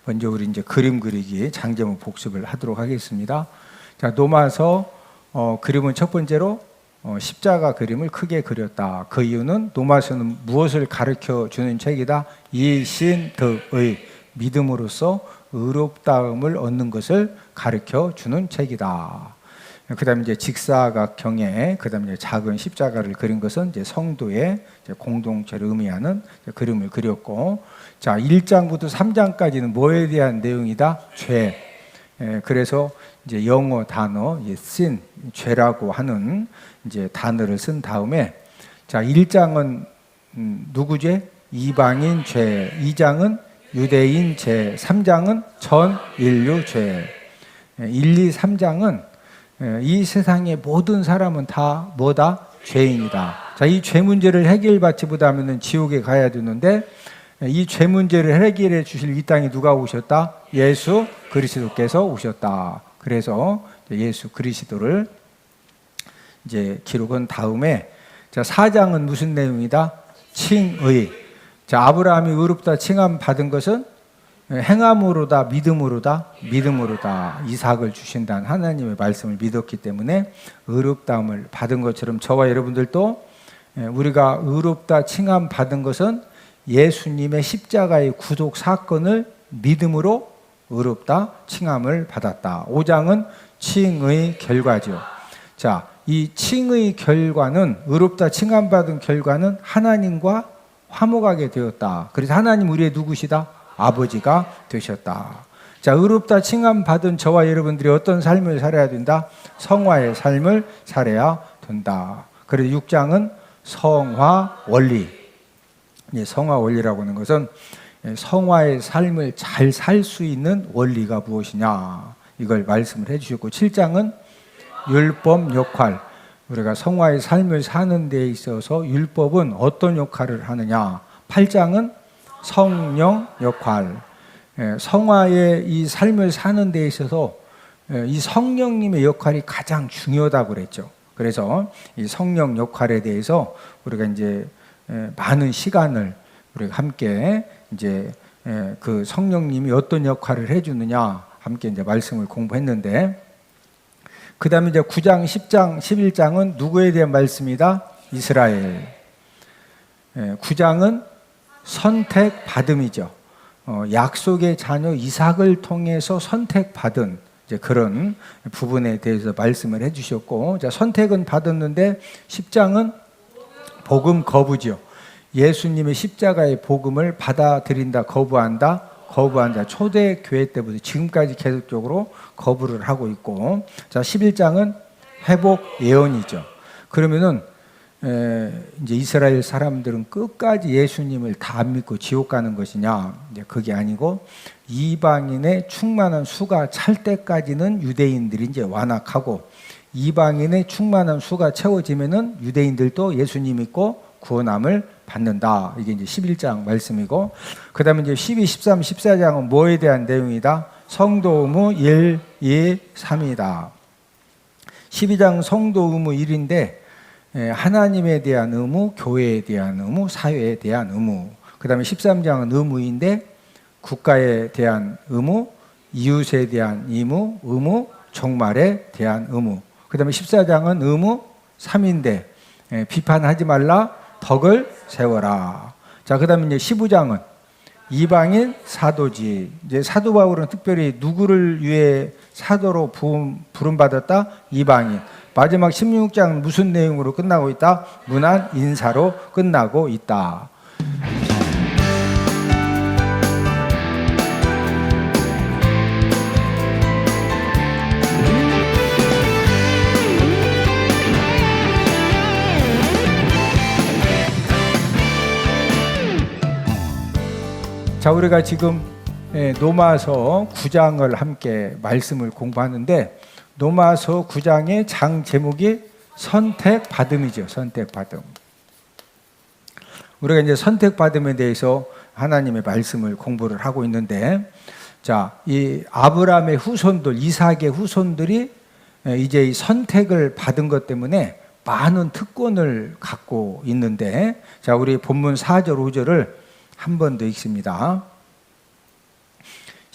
먼저 우리 이제 그림 그리기 장제목 복습을 하도록 하겠습니다. 자, 노마서 그림은 첫 번째로 십자가 그림을 크게 그렸다. 그 이유는 노마서는 무엇을 가르쳐 주는 책이다? 이신득의 믿음으로써 의롭다움을 얻는 것을 가르쳐 주는 책이다. 그다음에 이제 직사각형의 그다음에 작은 십자가를 그린 것은 이제 성도의 이제 공동체를 의미하는 그림을 그렸고, 자 1장부터 3장까지는 뭐에 대한 내용이다? 죄. 그래서 이제 영어 단어 sin 죄라고 하는 이제 단어를 쓴 다음에, 자 1장은 누구 죄? 이방인 죄. 2장은 유대인 죄. 3장은 전 인류 죄. 1, 2, 3장은 이 세상의 모든 사람은 다 뭐다? 죄인이다. 자, 이 죄 문제를 해결받지 못하면 지옥에 가야 되는데, 이 죄 문제를 해결해 주실 이 땅에 누가 오셨다? 예수 그리스도께서 오셨다. 그래서 예수 그리스도를 이제 기록한 다음에, 자 4장은 무슨 내용이다? 칭의. 자 아브라함이 의롭다 칭함 받은 것은 행함으로다, 믿음으로다? 믿음으로다. 이삭을 주신다는 하나님의 말씀을 믿었기 때문에 의롭다움을 받은 것처럼 저와 여러분들도 우리가 의롭다 칭함 받은 것은 예수님의 십자가의 구속 사건을 믿음으로 의롭다 칭함을 받았다. 5장은 칭의 결과죠. 자, 이 칭의 결과는, 의롭다 칭함 받은 결과는 하나님과 화목하게 되었다. 그래서 하나님 우리의 누구시다? 아버지가 되셨다. 자, 의롭다 칭함 받은 저와 여러분들이 어떤 삶을 살아야 된다? 성화의 삶을 살아야 된다. 그래서 6장은 성화 원리. 성화 원리라고 하는 것은 성화의 삶을 잘 살 수 있는 원리가 무엇이냐, 이걸 말씀을 해주셨고, 7장은 율법 역할. 우리가 성화의 삶을 사는 데 있어서 율법은 어떤 역할을 하느냐. 8장은 성령 역할. 성화의 이 삶을 사는 데 있어서 이 성령님의 역할이 가장 중요하다고 그랬죠. 그래서 이 성령 역할에 대해서 우리가 이제 많은 시간을 우리가 함께 이제 그 성령님이 어떤 역할을 해주느냐 함께 이제 말씀을 공부했는데, 그 다음에 이제 9장, 10장, 11장은 누구에 대한 말씀이다? 이스라엘. 9장은 선택받음이죠. 약속의 자녀 이삭을 통해서 선택받은 이제 그런 부분에 대해서 말씀을 해주셨고, 자, 선택은 받았는데 10장은 복음 거부죠. 예수님의 십자가의 복음을 받아들인다, 거부한다, 거부한다. 초대교회 때부터 지금까지 계속적으로 거부를 하고 있고, 자 11장은 회복 예언이죠. 그러면은 이제 이스라엘 사람들은 끝까지 예수님을 다 안 믿고 지옥 가는 것이냐? 이제 그게 아니고, 이방인의 충만한 수가 찰 때까지는 유대인들이 이제 완악하고, 이방인의 충만한 수가 채워지면은 유대인들도 예수님 믿고 구원함을 받는다. 이게 이제 11장 말씀이고, 그 다음에 이제 12, 13, 14장은 뭐에 대한 내용이다? 성도 의무 1, 2, 3이다. 12장 성도 의무 1인데, 하나님에 대한 의무, 교회에 대한 의무, 사회에 대한 의무. 그 다음에 13장은 의무인데, 국가에 대한 의무, 이웃에 대한 의무, 종말에 대한 의무. 그 다음에 14장은 의무 3인데, 비판하지 말라, 덕을 세워라. 자, 그 다음에 이제 15장은 이방인 사도지. 이제 사도 바울은 특별히 누구를 위해 사도로 부름받았다? 이방인. 마지막 16장은 무슨 내용으로 끝나고 있다? 문안 인사로 끝나고 있다. 자, 우리가 지금 노마서 9장을 함께 말씀을 공부하는데, 노마서 9장의 장 제목이 선택받음이죠. 선택받음. 우리가 이제 선택받음에 대해서 하나님의 말씀을 공부를 하고 있는데, 자, 이 아브라함의 후손들, 이삭의 후손들이 이제 이 선택을 받은 것 때문에 많은 특권을 갖고 있는데, 자, 우리 본문 4절, 5절을 한 번 더 읽습니다.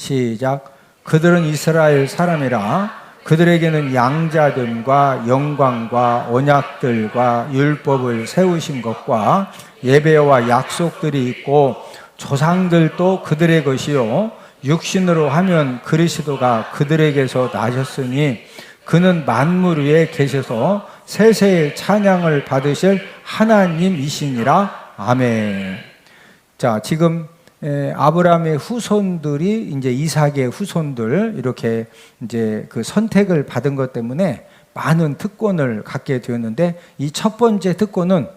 시작. 그들은 이스라엘 사람이라. 그들에게는 양자됨과 영광과 언약들과 율법을 세우신 것과 예배와 약속들이 있고 조상들도 그들의 것이요 육신으로 하면 그리스도가 그들에게서 나셨으니 그는 만물 위에 계셔서 세세의 찬양을 받으실 하나님이시니라. 아멘. 자, 지금 아브라함의 후손들이 이제 이삭의 후손들 이렇게 이제 그 선택을 받은 것 때문에 많은 특권을 갖게 되었는데 이 첫 번째 특권은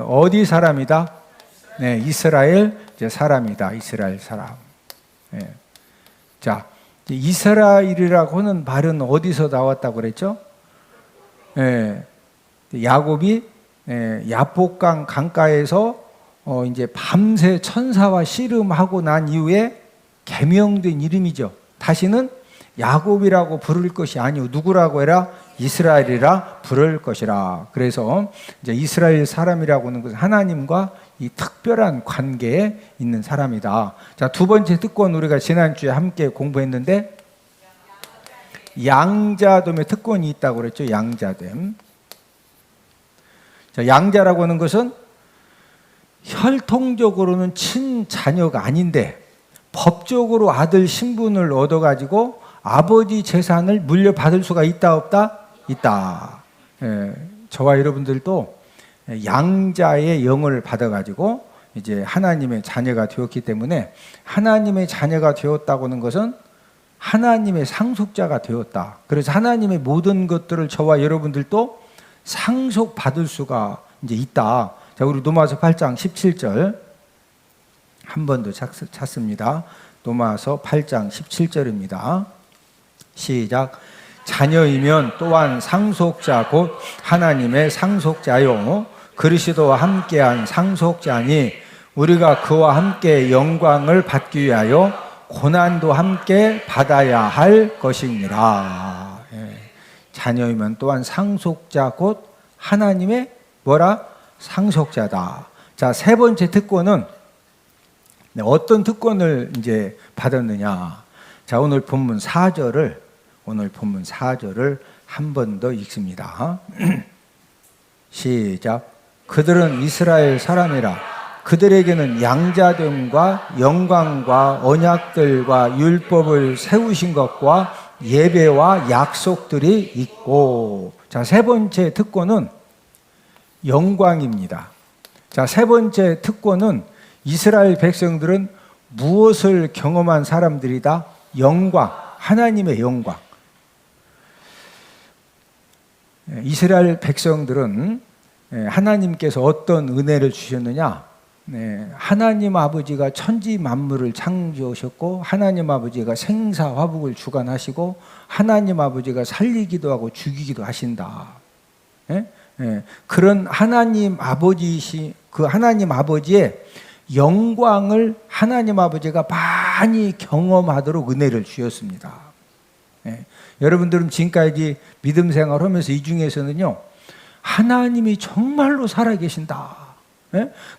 어디 사람이다? 이스라엘 사람이다. 이스라엘 사람. 자, 이스라엘이라고 하는 말은 어디서 나왔다고 그랬죠? 야곱이 야복강 강가에서 이제 밤새 천사와 씨름하고 난 이후에 개명된 이름이죠. 다시는 야곱이라고 부를 것이 아니오 누구라고 해라? 이스라엘이라 부를 것이라. 그래서 이제 이스라엘 사람이라고 하는 것은 하나님과 이 특별한 관계에 있는 사람이다. 자, 두 번째 특권 우리가 지난주에 함께 공부했는데 양자됨의 특권이 있다고 그랬죠. 양자됨. 자, 양자라고 하는 것은 혈통적으로는 친자녀가 아닌데 법적으로 아들 신분을 얻어가지고 아버지 재산을 물려받을 수가 있다 없다? 있다. 저와 여러분들도 양자의 영을 받아가지고 이제 하나님의 자녀가 되었기 때문에 하나님의 자녀가 되었다고 하는 것은 하나님의 상속자가 되었다. 그래서 하나님의 모든 것들을 저와 여러분들도 상속받을 수가 이제 있다. 자, 우리 로마서 8장 17절 한 번 더 찾습니다. 로마서 8장 17절입니다. 시작. 자녀이면 또한 상속자 곧 하나님의 상속자요 그리스도와 함께한 상속자니 우리가 그와 함께 영광을 받기 위하여 고난도 함께 받아야 할 것이니라. 자녀이면 또한 상속자 곧 하나님의 뭐라? 상속자다. 자, 세 번째 특권은 어떤 특권을 이제 받았느냐? 자, 오늘 본문 4절을 한 번 더 읽습니다. 시작. 그들은 이스라엘 사람이라. 그들에게는 양자됨과 영광과 언약들과 율법을 세우신 것과 예배와 약속들이 있고. 자, 세 번째 특권은 영광입니다. 자, 세 번째 특권은 이스라엘 백성들은 무엇을 경험한 사람들이다? 영광, 하나님의 영광. 이스라엘 백성들은 하나님께서 어떤 은혜를 주셨느냐? 하나님 아버지가 천지 만물을 창조하셨고 하나님 아버지가 생사화복을 주관하시고 하나님 아버지가 살리기도 하고 죽이기도 하신다. 그런 하나님 아버지시 그 하나님 아버지의 영광을 하나님 아버지가 많이 경험하도록 은혜를 주셨습니다. 여러분들은 지금까지 믿음 생활하면서 이 중에서는요 하나님이 정말로 살아계신다.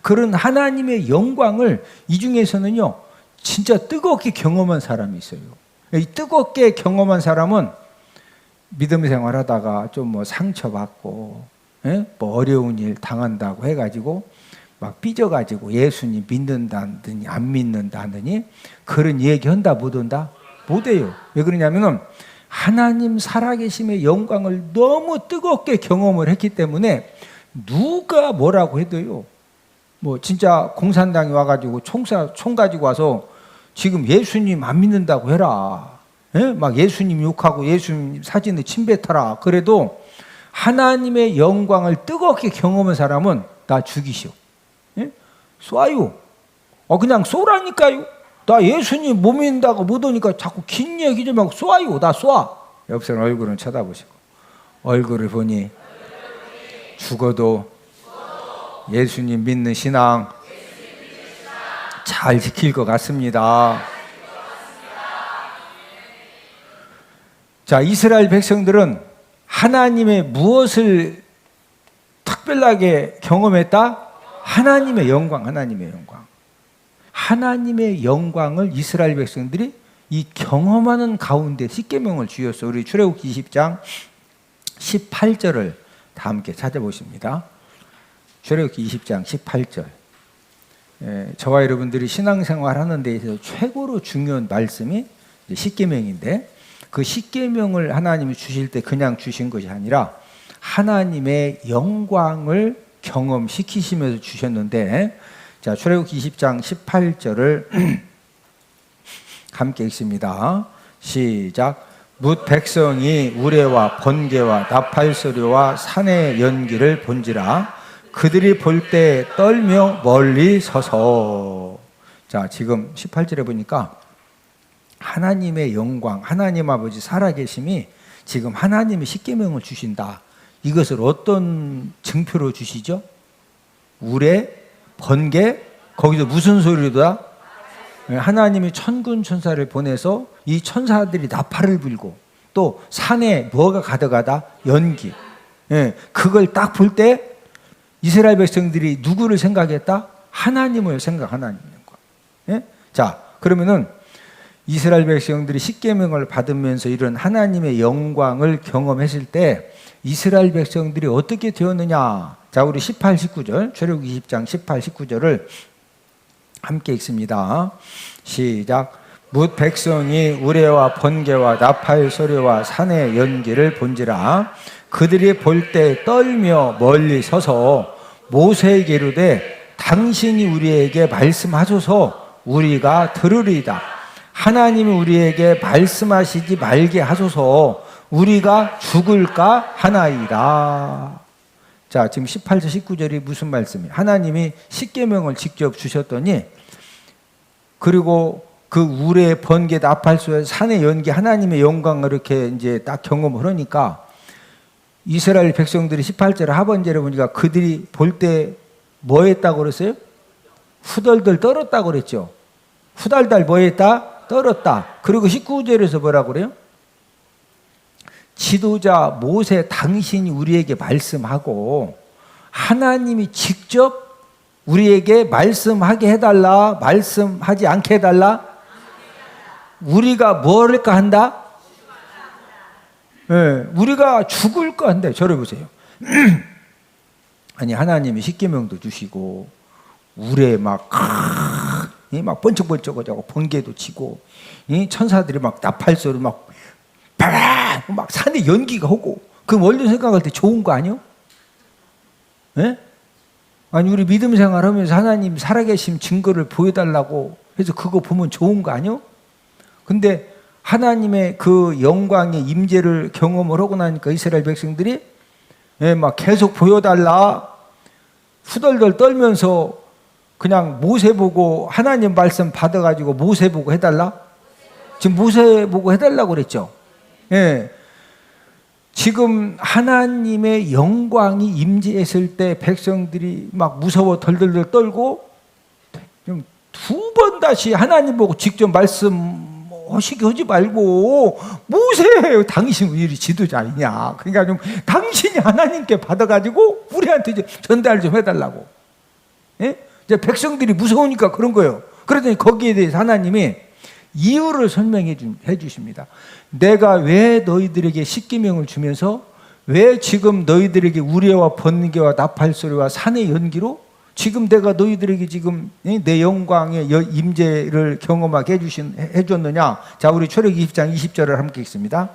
그런 하나님의 영광을 이 중에서는요 진짜 뜨겁게 경험한 사람이 있어요. 이 뜨겁게 경험한 사람은 믿음 생활하다가 좀 뭐 상처받고 뭐 어려운 일 당한다고 해가지고 막 삐져가지고 예수님 믿는다느니 안 믿는다느니 그런 얘기한다 못한다? 못해요. 왜 그러냐면은 하나님 살아계심의 영광을 너무 뜨겁게 경험을 했기 때문에 누가 뭐라고 해도요 뭐 진짜 공산당이 와가지고 총 가지고 와서 지금 예수님 안 믿는다고 해라. 막 예수님 욕하고 예수님 사진을 침뱉어라. 그래도 하나님의 영광을 뜨겁게 경험한 사람은 다 죽이시오. 쏴요. 그냥 쏘라니까요. 나 예수님 못 믿는다고 못 오니까 자꾸 긴 얘기 좀 하고 쏴요. 나 쏴. 옆 사람 얼굴은 쳐다보시고 얼굴을 보니 죽어도 예수님 믿는 신앙 잘 지킬 것 같습니다. 자, 이스라엘 백성들은 하나님의 무엇을 특별하게 경험했다? 하나님의 영광, 하나님의 영광. 하나님의 영광을 이스라엘 백성들이 이 경험하는 가운데 십계명을 주셨어. 우리 출애굽기 20장 18절을 다 함께 찾아보십니다. 출애굽기 20장 18절. 저와 여러분들이 신앙생활 하는 데 있어서 최고로 중요한 말씀이 십계명인데, 그 십계명을 하나님이 주실 때 그냥 주신 것이 아니라 하나님의 영광을 경험시키시면서 주셨는데, 자, 출애굽기 20장 18절을 함께 읽습니다. 시작. 뭇 백성이 우레와 번개와 나팔 소리와 산의 연기를 본지라 그들이 볼 때 떨며 멀리 서서. 자, 지금 18절에 보니까 하나님의 영광, 하나님 아버지 살아계심이 지금 하나님이 십계명을 주신다. 이것을 어떤 증표로 주시죠? 우레, 번개, 거기서 무슨 소리다? 하나님이 천군 천사를 보내서 이 천사들이 나팔을 불고, 또 산에 뭐가 가득하다? 연기. 그걸 딱 볼 때 이스라엘 백성들이 누구를 생각했다? 하나님을 생각하는 거야. 자, 그러면은 이스라엘 백성들이 십계명을 받으면서 이런 하나님의 영광을 경험했을 때 이스라엘 백성들이 어떻게 되었느냐? 자, 우리 18, 19절, 출애굽기 20장 18, 19절을 함께 읽습니다. 시작. 뭇 백성이 우레와 번개와 나팔 소리와 산의 연기를 본지라 그들이 볼 때 떨며 멀리 서서 모세에게 이르되 당신이 우리에게 말씀하소서 우리가 들으리이다. 하나님이 우리에게 말씀하시지 말게 하소서 우리가 죽을까 하나이다. 자, 지금 18절 19절이 무슨 말씀이에요? 하나님이 십계명을 직접 주셨더니, 그리고 그 우레, 번개, 나팔 소리, 산의 연기, 하나님의 영광을 이렇게 이제 딱 경험을 하니까 이스라엘 백성들이 18절 하반절에 보니까 그들이 볼 때 뭐 했다고 그랬어요? 후덜덜 떨었다고 그랬죠. 후달달 뭐 했다? 떨었다. 그리고 19절에서 뭐라고 그래요? 지도자 모세 당신이 우리에게 말씀하고 하나님이 직접 우리에게 말씀하게 해달라, 말씀하지 않게 해달라? 우리가 뭐를까 한다? 우리가 죽을까 한다. 저를 보세요. 아니, 하나님이 십계명도 주시고 우레 막 번쩍번쩍하고 번개도 치고 천사들이 막 나팔 소리 막 산에 연기가 오고, 그 멀리 생각할 때 좋은 거 아니요? 아니, 우리 믿음 생활하면서 하나님 살아계신 증거를 보여달라고 해서 그거 보면 좋은 거 아니요? 근데 하나님의 그 영광의 임재를 경험을 하고 나니까 이스라엘 백성들이 막 계속 보여달라, 후덜덜 떨면서 그냥 모세 보고 하나님 말씀 받아가지고 모세 보고 해달라? 지금 모세 보고 해달라고 그랬죠? 지금 하나님의 영광이 임재했을 때 백성들이 막 무서워 덜덜덜 떨고, 두 번 다시 하나님 보고 직접 말씀하시게 하지 말고 모세 당신 우리 지도자 아니냐, 그러니까 좀 당신이 하나님께 받아가지고 우리한테 이제 전달 좀 해달라고. 이제 백성들이 무서우니까 그런 거예요. 그러더니 거기에 대해서 하나님이 이유를 설명해 주십니다. 내가 왜 너희들에게 십계명을 주면서 왜 지금 너희들에게 우레와 번개와 나팔 소리와 산의 연기로 지금 내가 너희들에게 지금 내 영광의 임재를 경험하게 해줬느냐? 자, 우리 출애굽기 20장 20절을 함께 읽습니다.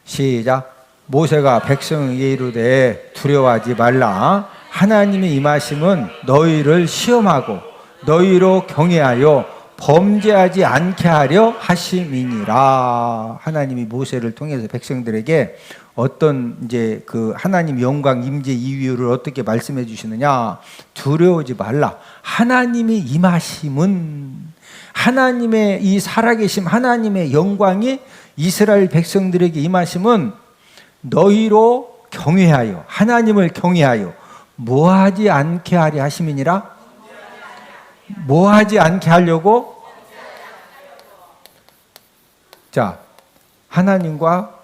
시작. 모세가 백성에게 이르되 두려워하지 말라. 하나님의 임하심은 너희를 시험하고 너희로 경외하여 범죄하지 않게 하려 하심이니라. 하나님이 모세를 통해서 백성들에게 어떤 이제 그 하나님 영광 임재 이유를 어떻게 말씀해 주시느냐? 두려워하지 말라. 하나님의 임하심은, 하나님의 이 살아계심, 하나님의 영광이 이스라엘 백성들에게 임하심은 너희로 경외하여, 하나님을 경외하여 뭐하지 않게 하려 하심이니라. 뭐하지 않게 하려고? 자, 하나님과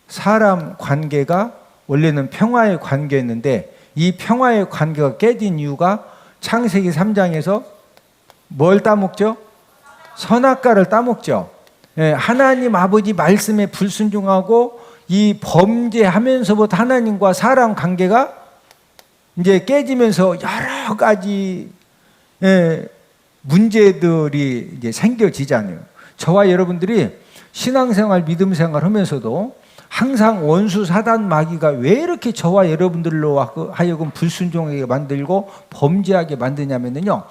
사람 관계가 원래는 평화의 관계였는데 이 평화의 관계가 깨진 이유가 창세기 3장에서 뭘 따먹죠? 선악과를 따먹죠. 예, 하나님 아버지 말씀에 불순종하고 이 범죄하면서부터 하나님과 사람 관계가 이제 깨지면서 여러 가지 문제들이 이제 생겨지잖아요. 저와 여러분들이 신앙생활, 믿음생활 하면서도 항상 원수 사단 마귀가 왜 이렇게 저와 여러분들로 하여금 불순종하게 만들고 범죄하게 만드냐면요,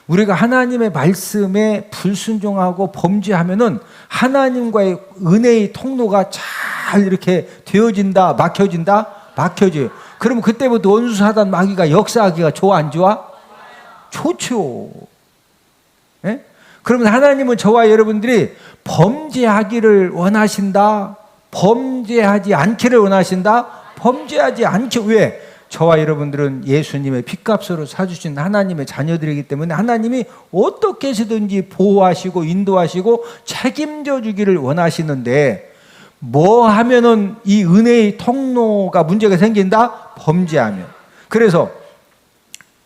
우리가 하나님의 말씀에 불순종하고 범죄하면은 하나님과의 은혜의 통로가 잘 이렇게 되어진다, 막혀져요. 그러면 그때부터 원수 사단 마귀가 역사하기가 좋아, 안 좋아? 좋죠. 예? 그러면 하나님은 저와 여러분들이 범죄하기를 원하신다? 범죄하지 않기를 원하신다? 범죄하지 않기. 왜? 저와 여러분들은 예수님의 핏값으로 사주신 하나님의 자녀들이기 때문에 하나님이 어떻게 해서든지 보호하시고 인도하시고 책임져 주기를 원하시는데, 뭐 하면은 이 은혜의 통로가 문제가 생긴다? 범죄하면. 그래서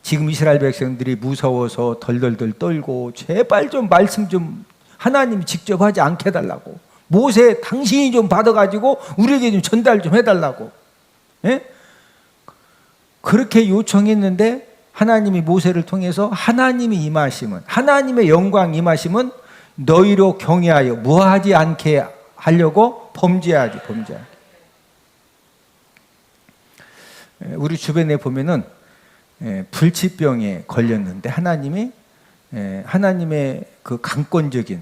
지금 이스라엘 백성들이 무서워서 덜덜덜 떨고 제발 좀 말씀 좀 하나님이 직접 하지 않게 해달라고, 모세 당신이 좀 받아가지고 우리에게 좀 전달 좀 해달라고, 예? 그렇게 요청했는데 하나님이 모세를 통해서 하나님이 임하심은, 하나님의 영광 임하심은 너희로 경외하여 뭐하지 않게 하려고? 범죄하지. 우리 주변에 보면은 불치병에 걸렸는데 하나님이 하나님의 그 강권적인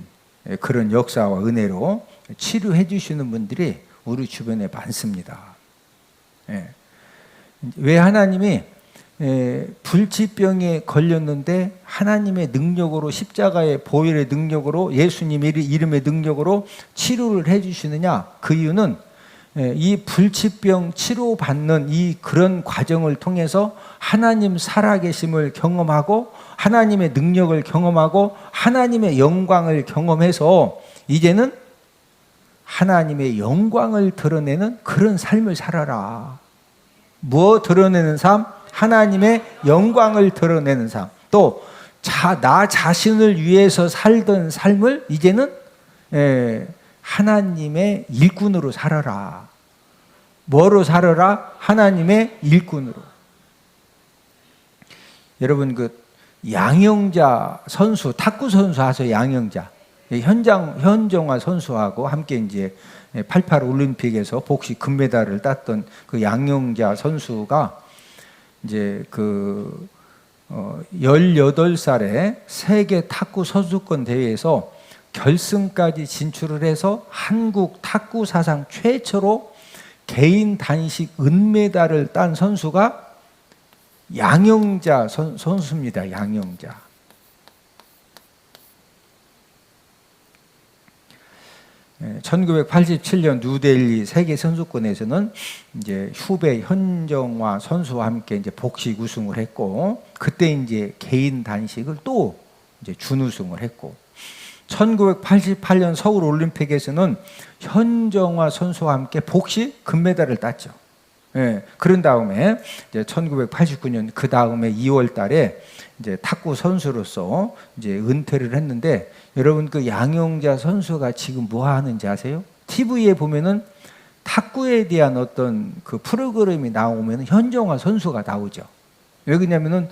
그런 역사와 은혜로 치료해 주시는 분들이 우리 주변에 많습니다. 왜 하나님이 불치병에 걸렸는데 하나님의 능력으로, 십자가의 보혈의 능력으로, 예수님의 이름의 능력으로 치료를 해 주시느냐? 그 이유는 이 불치병 치료받는 이 그런 과정을 통해서 하나님 살아계심을 경험하고 하나님의 능력을 경험하고 하나님의 영광을 경험해서 이제는 하나님의 영광을 드러내는 그런 삶을 살아라. 뭐 드러내는 삶? 하나님의 영광을 드러내는 삶. 또 나 자신을 위해서 살던 삶을 이제는 하나님의 일꾼으로 살아라. 뭐로 살아라? 하나님의 일꾼으로. 여러분, 그 양영자 선수, 탁구 선수 아세요? 양영자. 현정화 선수하고 함께 이제 88 올림픽에서 복식 금메달을 땄던 그 양영자 선수가 이제 18살에 세계 탁구 선수권 대회에서 결승까지 진출을 해서 한국 탁구 사상 최초로 개인 단식 은메달을 딴 선수가 양영자 선수입니다. 양영자. 예, 1987년 뉴델리 세계 선수권에서는 이제 후배 현정화 선수와 함께 이제 복식 우승을 했고, 그때 이제 개인 단식을 또 이제 준우승을 했고, 1988년 서울 올림픽에서는 현정화 선수와 함께 복식 금메달을 땄죠. 예, 그런 다음에 이제 1989년 그 다음에 2월 달에 이제 탁구 선수로서 이제 은퇴를 했는데, 여러분 그 양영자 선수가 지금 뭐 하는지 아세요? TV에 보면은 탁구에 대한 어떤 그 프로그램이 나오면 현정화 선수가 나오죠. 왜 그러냐면은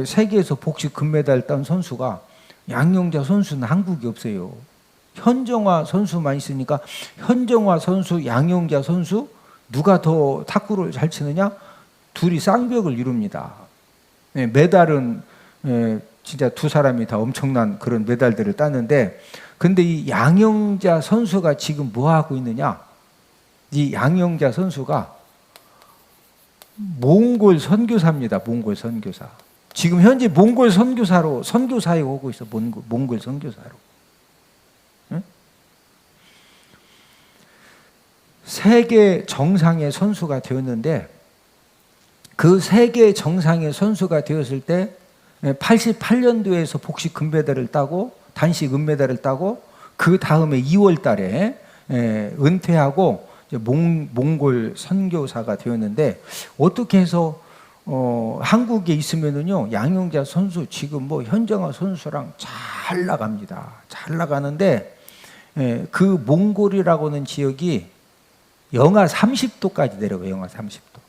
세계에서 복식 금메달 딴 선수가 양영자 선수는 한국에 없어요. 현정화 선수만 있으니까 현정화 선수, 양영자 선수 누가 더 탁구를 잘 치느냐? 둘이 쌍벽을 이룹니다. 메달은 진짜 두 사람이 다 엄청난 그런 메달들을 땄는데, 근데 이 양영자 선수가 지금 뭐 하고 있느냐? 이 양영자 선수가 몽골 선교사입니다. 몽골 선교사. 지금 현재 몽골 선교사로 선교사에 오고 있어. 몽골 선교사로. 응? 세계 정상의 선수가 되었는데, 그 세계 정상의 선수가 되었을 때 88년도에서 복식 금메달을 따고 단식 은메달을 따고, 그 다음에 2월 달에 은퇴하고 몽골 선교사가 되었는데, 어떻게 해서 한국에 있으면은요, 양용자 선수 지금 뭐 현정아 선수랑 잘 나갑니다. 잘 나가는데, 그 몽골이라고 하는 지역이 영하 30도까지 내려가요. 영하 30도.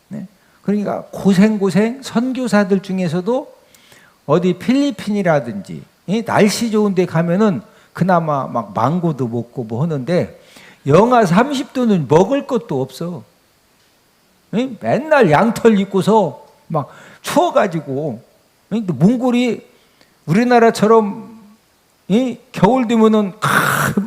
네? 그러니까 고생 선교사들 중에서도 어디 필리핀이라든지 날씨 좋은 데 가면은 그나마 막 망고도 먹고 뭐 하는데, 영하 30도는 먹을 것도 없어. 맨날 양털 입고서 막 추워가지고. 몽골이 우리나라처럼 겨울 되면은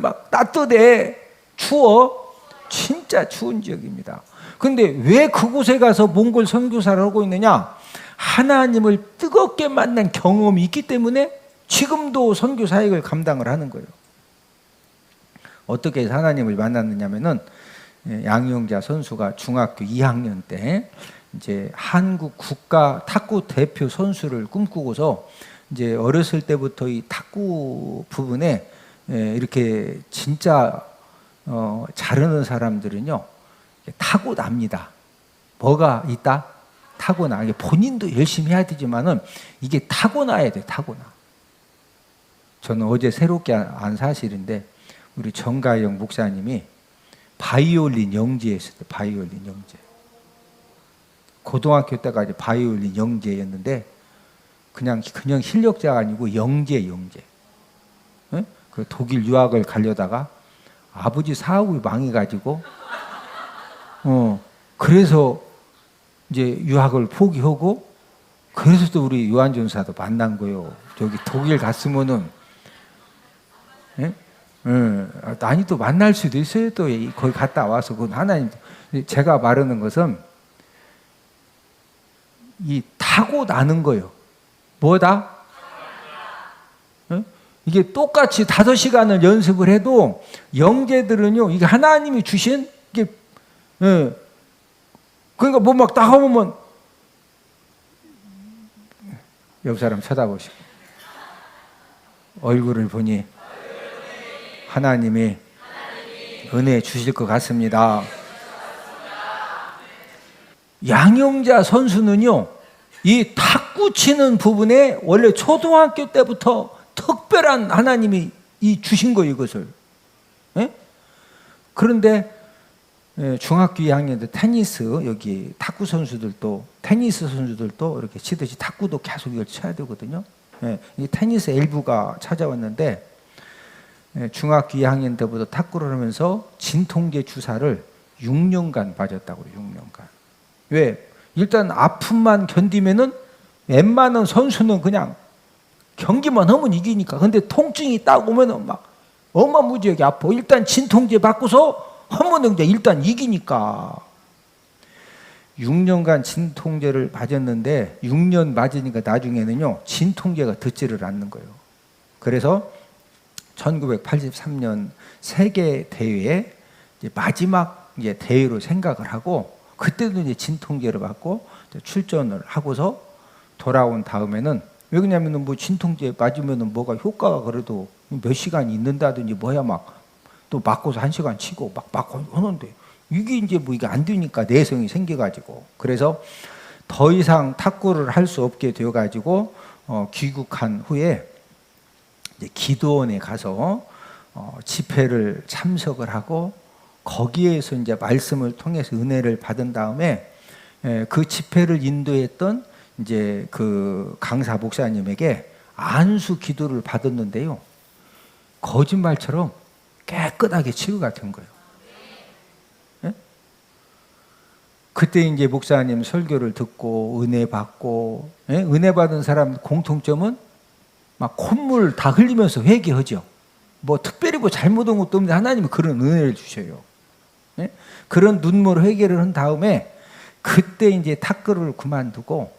막 따뜻해, 추워, 진짜 추운 지역입니다. 근데 왜 그곳에 가서 몽골 선교사를 하고 있느냐? 하나님을 뜨겁게 만난 경험이 있기 때문에 지금도 선교 사역을 감당을 하는 거예요. 어떻게 해서 하나님을 만났느냐면은, 양용자 선수가 중학교 2학년 때 이제 한국 국가 탁구 대표 선수를 꿈꾸고서 이제 어렸을 때부터 이 탁구 부분에 이렇게 진짜 잘하는 사람들은요, 타고납니다. 뭐가 있다? 타고나. 본인도 열심히 해야 되지만은 이게 타고나야 돼, 타고나. 저는 어제 새롭게 안 사실인데, 우리 정가영 목사님이 바이올린 영재였을 때, 바이올린 영재. 고등학교 때까지 바이올린 영재였는데, 그냥 실력자가 아니고 영재. 응? 그 독일 유학을 가려다가 아버지 사업이 망해가지고, 그래서 이제 유학을 포기하고, 그래서 또 우리 요한전사도 만난 거예요. 저기 독일 갔으면은, 예? 아니 또 만날 수도 있어요. 또 거기 갔다 와서. 그건 하나님. 제가 말하는 것은 이 타고 나는 거예요. 뭐다? 이게 똑같이 5시간을 연습을 해도 영재들은요, 이게 하나님이 주신 이게, 그러니까 뭐 막 나가보면 옆 사람 쳐다보시고 얼굴을 보니 하나님이 은혜 주실 것 같습니다. 양용자 선수는요, 이 탁구 치는 부분에 원래 초등학교 때부터 특별한 하나님이 주신 거예요, 이것을. 그런데 중학교 2학년 때 테니스, 여기 탁구 선수들도, 테니스 선수들도 이렇게 치듯이 탁구도 계속 이걸 쳐야 되거든요. 이 테니스 엘부가 찾아왔는데, 중학교 2학년 때부터 탁구를 하면서 진통제 주사를 6년간 맞았다고 그래요. 6년간. 왜? 일단 아픔만 견디면은 웬만한 선수는 그냥 경기만 하면 이기니까. 근데 통증이 딱 오면은 막 어마무지하게 아파. 일단 진통제 받고서 하면은 일단 이기니까. 6년간 진통제를 맞았는데 6년 맞으니까 나중에는요, 진통제가 듣지를 않는 거예요. 그래서 1983년 세계 대회에 마지막 대회로 생각을 하고, 그때도 이제 진통제를 받고 출전을 하고서 돌아온 다음에는, 왜 그러냐면은 뭐 진통제 맞으면은 뭐가 효과가 그래도 몇 시간 있는다든지 뭐야, 막 또 맞고서 1시간 치고 막 맞고 하는데, 이게 이제 뭐 이게 안 되니까 내성이 생겨가지고, 그래서 더 이상 탁구를 할 수 없게 되어가지고 귀국한 후에 이제 기도원에 가서 집회를 참석을 하고, 거기에서 이제 말씀을 통해서 은혜를 받은 다음에 그 집회를 인도했던 이제 그 강사 목사님에게 안수 기도를 받았는데요, 거짓말처럼 깨끗하게 치유가 된 거예요. 예? 그때 이제 목사님 설교를 듣고 은혜 받고, 은혜 받은 사람 공통점은 막 콧물 다 흘리면서 회개하죠. 뭐 특별히 뭐 잘못한 것도 없는데 하나님은 그런 은혜를 주셔요. 그런 눈물 회개를 한 다음에 그때 이제 탁구를 그만두고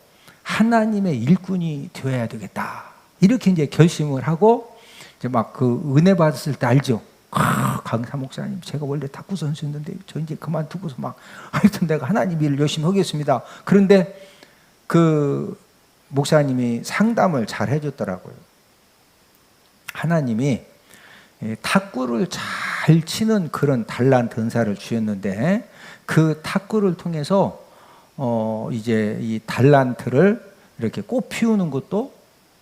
하나님의 일꾼이 되어야 되겠다, 이렇게 이제 결심을 하고, 이제 막 그 은혜 받았을 때 알죠. 강사 목사님, 제가 원래 탁구 선수였는데 저 이제 그만두고서 막 하여튼 내가 하나님 일을 열심히 하겠습니다. 그런데 그 목사님이 상담을 잘 해줬더라고요. 하나님이 탁구를 잘 치는 그런 달란트 은사를 주셨는데, 그 탁구를 통해서 이제 이 달란트를 이렇게 꽃 피우는 것도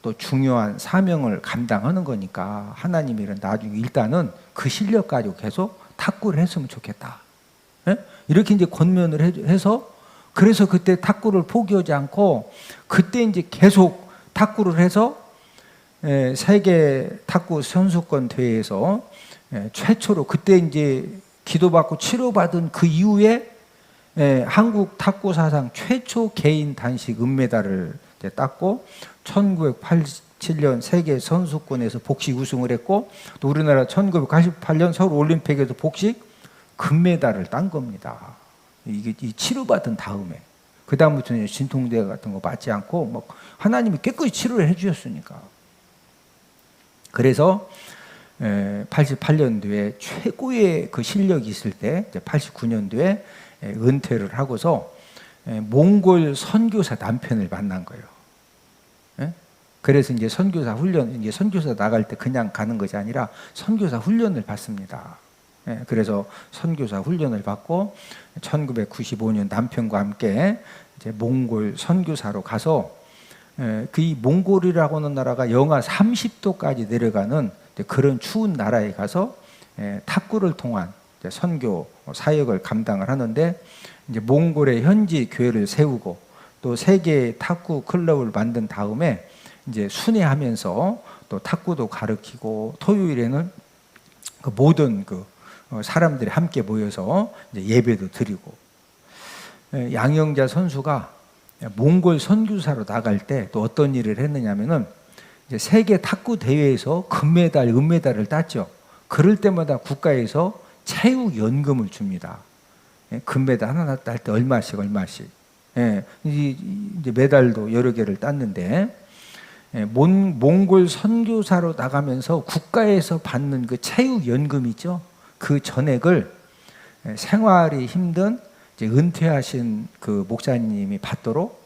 또 중요한 사명을 감당하는 거니까 하나님이 나중에 일단은 그 실력 가지고 계속 탁구를 했으면 좋겠다. 예? 이렇게 이제 권면을 해서 그래서 그때 탁구를 포기하지 않고 그때 이제 계속 탁구를 해서 세계 탁구 선수권 대회에서 최초로 그때 이제 기도받고 치료받은 그 이후에 한국 탁구 사상 최초 개인 단식 은메달을 땄고 1987년 세계 선수권에서 복식 우승을 했고 또 우리나라 1988년 서울 올림픽에서 복식 금메달을 딴 겁니다. 이게 치료받은 다음에 그 다음부터는 진통제 같은 거 맞지 않고 뭐 하나님이 깨끗이 치료를 해주셨으니까. 그래서 88년도에 최고의 그 실력이 있을 때 89년도에 은퇴를 하고서 몽골 선교사 남편을 만난 거예요. 그래서 이제 선교사 훈련, 이제 선교사 나갈 때 그냥 가는 것이 아니라 선교사 훈련을 받습니다. 그래서 선교사 훈련을 받고 1995년 남편과 함께 이제 몽골 선교사로 가서 그 이 몽골이라고 하는 나라가 영하 30도까지 내려가는 그런 추운 나라에 가서 탁구를 통한 선교 사역을 감당을 하는데 이제 몽골의 현지 교회를 세우고 또 세계 탁구 클럽을 만든 다음에 이제 순회하면서 또 탁구도 가르치고 토요일에는 그 모든 그 사람들이 함께 모여서 이제 예배도 드리고 양영자 선수가 몽골 선교사로 나갈 때 또 어떤 일을 했느냐면은 이제 세계 탁구 대회에서 금메달, 은메달을 땄죠. 그럴 때마다 국가에서 체육 연금을 줍니다. 금메달 하나 딸 때 얼마씩. 이제 메달도 여러 개를 땄는데 몽골 선교사로 나가면서 국가에서 받는 그 체육 연금 있죠. 그 전액을 생활이 힘든 이제 은퇴하신 그 목사님이 받도록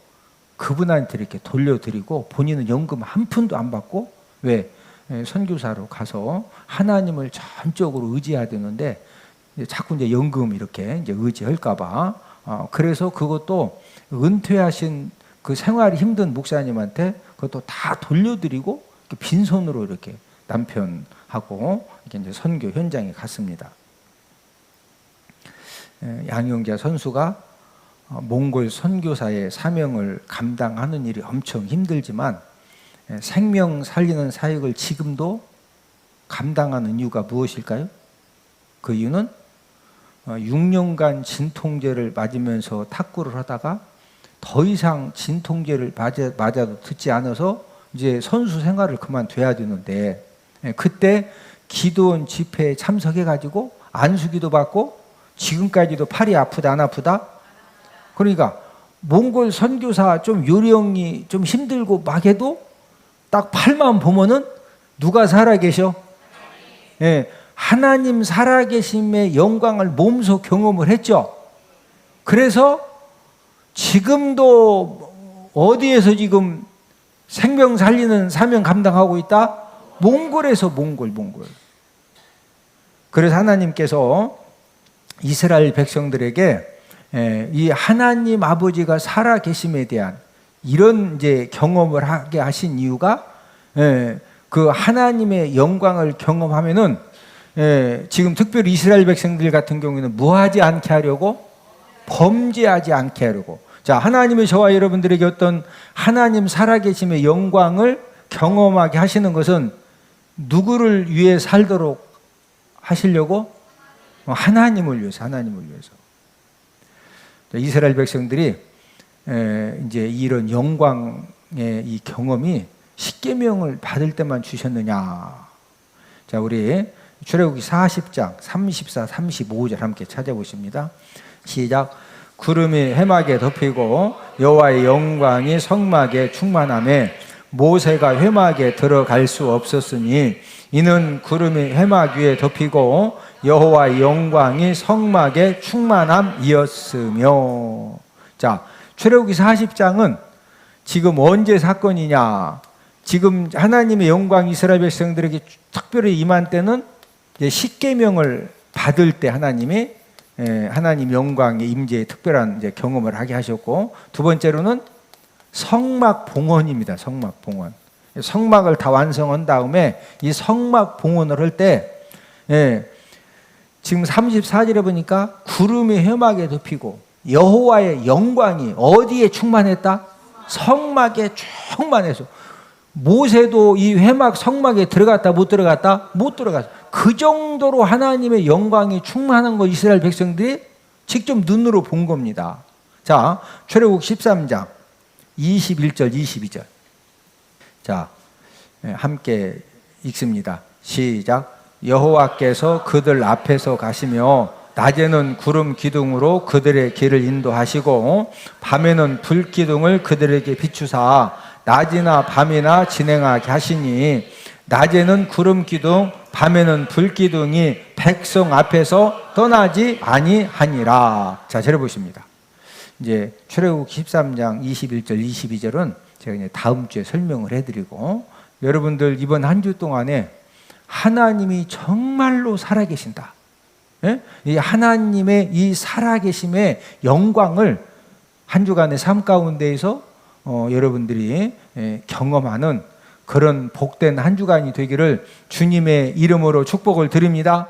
그분한테 이렇게 돌려드리고 본인은 연금 한 푼도 안 받고 왜 선교사로 가서 하나님을 전적으로 의지해야 되는데 자꾸 이제 연금 이렇게 이제 의지할까봐 그래서 그것도 은퇴하신 그 생활이 힘든 목사님한테 그것도 다 돌려드리고 빈손으로 이렇게 남편하고 이렇게 이제 선교 현장에 갔습니다. 양영자 선수가 몽골 선교사의 사명을 감당하는 일이 엄청 힘들지만 생명 살리는 사역을 지금도 감당하는 이유가 무엇일까요? 그 이유는 6년간 진통제를 맞으면서 탁구를 하다가 더 이상 진통제를 맞아도 듣지 않아서 이제 선수 생활을 그만둬야 되는데 그때 기도원 집회에 참석해가지고 안수기도 받고 지금까지도 팔이 아프다 안 아프다? 그러니까 몽골 선교사 좀 요령이 좀 힘들고 막 해도 딱 팔만 보면은 누가 살아계셔? 하나님 살아계심의 영광을 몸소 경험을 했죠. 그래서 지금도 어디에서 지금 생명 살리는 사명 감당하고 있다? 몽골에서 몽골. 그래서 하나님께서 이스라엘 백성들에게 이 하나님 아버지가 살아계심에 대한 이런 이제 경험을 하게 하신 이유가 그 하나님의 영광을 경험하면은 지금 특별히 이스라엘 백성들 같은 경우에는 뭐하지 않게 하려고? 범죄하지 않게 하려고. 자, 하나님의 저와 여러분들에게 어떤 하나님 살아계심의 영광을 경험하게 하시는 것은 누구를 위해 살도록 하시려고? 하나님을 위해서. 이스라엘 백성들이 이제 이런 영광의 이 경험이 십계명을 받을 때만 주셨느냐? 자, 우리 출애굽기 40장 34, 35절 함께 찾아보십니다. 시작. 구름이 회막에 덮이고 여호와의 영광이 성막에 충만하매 모세가 회막에 들어갈 수 없었으니 이는 구름이 회막 위에 덮이고 여호와의 영광이 성막에 충만함이었으며. 자, 출애굽기 40장은 지금 언제 사건이냐? 지금 하나님의 영광이 이스라엘 백성들에게 특별히 임한 때는 십계명을 받을 때 하나님이 하나님 영광의 임재의 특별한 이제 경험을 하게 하셨고, 두 번째로는 성막 봉헌입니다. 성막 봉헌. 성막을 다 완성한 다음에 이 성막 봉헌을 할 때 지금 34절에 보니까 구름이 회막에 덮이고 여호와의 영광이 어디에 충만했다? 성막에 충만해서 모세도 이 회막 성막에 들어갔다 못 들어갔다? 못 들어갔어. 그 정도로 하나님의 영광이 충만한 거 이스라엘 백성들이 직접 눈으로 본 겁니다. 자, 출애굽 13장 21절 22절. 자, 함께 읽습니다. 시작. 여호와께서 그들 앞에서 가시며 낮에는 구름 기둥으로 그들의 길을 인도하시고 밤에는 불 기둥을 그들에게 비추사 낮이나 밤이나 진행하게 하시니 낮에는 구름 기둥 밤에는 불 기둥이 백성 앞에서 떠나지 아니하니라. 자, 저를 보십니다. 이제 출애굽 13장 21절 22절은 제가 이제 다음 주에 설명을 해드리고, 여러분들 이번 한 주 동안에 하나님이 정말로 살아계신다. 이 하나님의 이 살아계심의 영광을 한 주간의 삶 가운데에서 여러분들이 경험하는 그런 복된 한 주간이 되기를 주님의 이름으로 축복을 드립니다.